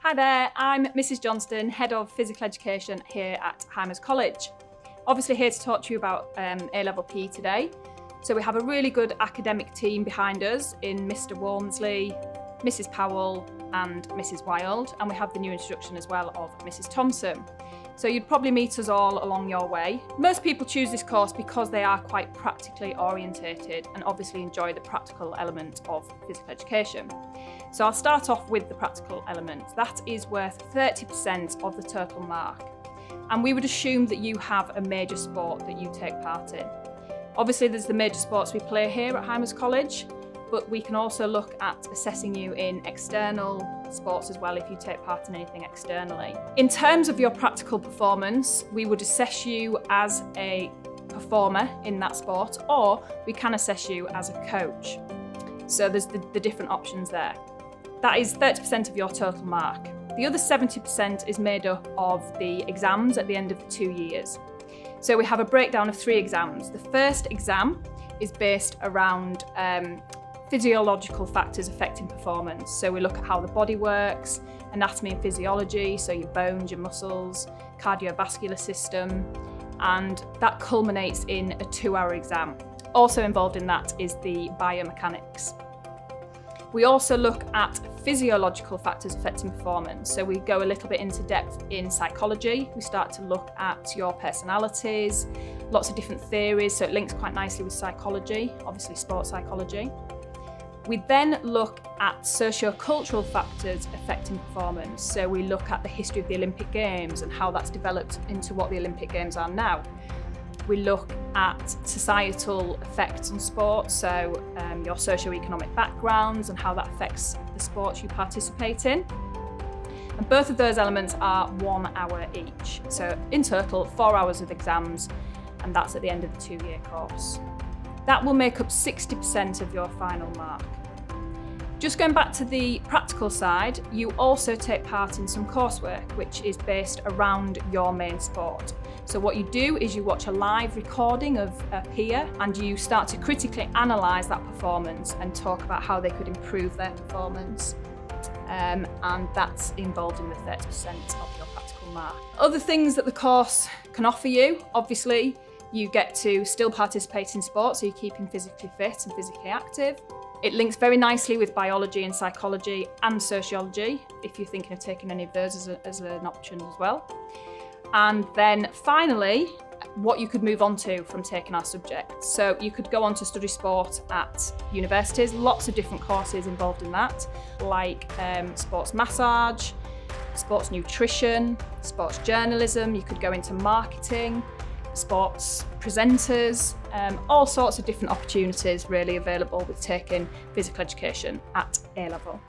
Hi there, I'm Mrs Johnston, Head of Physical Education here at Hymers College. Obviously here to talk to you about A-Level PE today. So we have a really good academic team behind us in Mr Walmsley, Mrs Powell and Mrs Wild, and we have the new introduction as well of Mrs Thompson. So you'd probably meet us all along your way. Most people choose this course because they are quite practically orientated and obviously enjoy the practical element of physical education. So I'll start off with the practical element. That is worth 30% of the total mark. And we would assume that you have a major sport that you take part in. Obviously there's the major sports we play here at Hymers College, but we can also look at assessing you in external sports as well if you take part in anything externally. In terms of your practical performance, we would assess you as a performer in that sport, or we can assess you as a coach. So there's the different options there. That is 30% of your total mark. The other 70% is made up of the exams at the end of the 2 years. So we have a breakdown of 3 exams. The first exam is based around physiological factors affecting performance. So we look at how the body works, anatomy and physiology, so your bones, your muscles, cardiovascular system, and that culminates in a 2-hour exam. Also involved in that is the biomechanics. We also look at physiological factors affecting performance. So we go a little bit into depth in psychology. We start to look at your personalities, lots of different theories, so it links quite nicely with psychology, obviously sports psychology. We then look at socio-cultural factors affecting performance. So we look at the history of the Olympic Games and how that's developed into what the Olympic Games are now. We look at societal effects on sport, so your socio-economic backgrounds and how that affects the sports you participate in. And both of those elements are 1 hour each. So in total, 4 hours of exams, and that's at the end of the 2-year course. That will make up 60% of your final mark. Just going back to the practical side, you also take part in some coursework which is based around your main sport. So what you do is you watch a live recording of a peer and you start to critically analyse that performance and talk about how they could improve their performance. And that's involved in the 30% of your practical mark. Other things that the course can offer you, obviously, you get to still participate in sports, so you're keeping physically fit and physically active. It links very nicely with biology and psychology and sociology, if you're thinking of taking any of those as an option as well. And then finally, what you could move on to from taking our subjects. So you could go on to study sport at universities, lots of different courses involved in that, like sports massage, sports nutrition, sports journalism. You could go into marketing, sports presenters, all sorts of different opportunities really available with taking physical education at A-Level.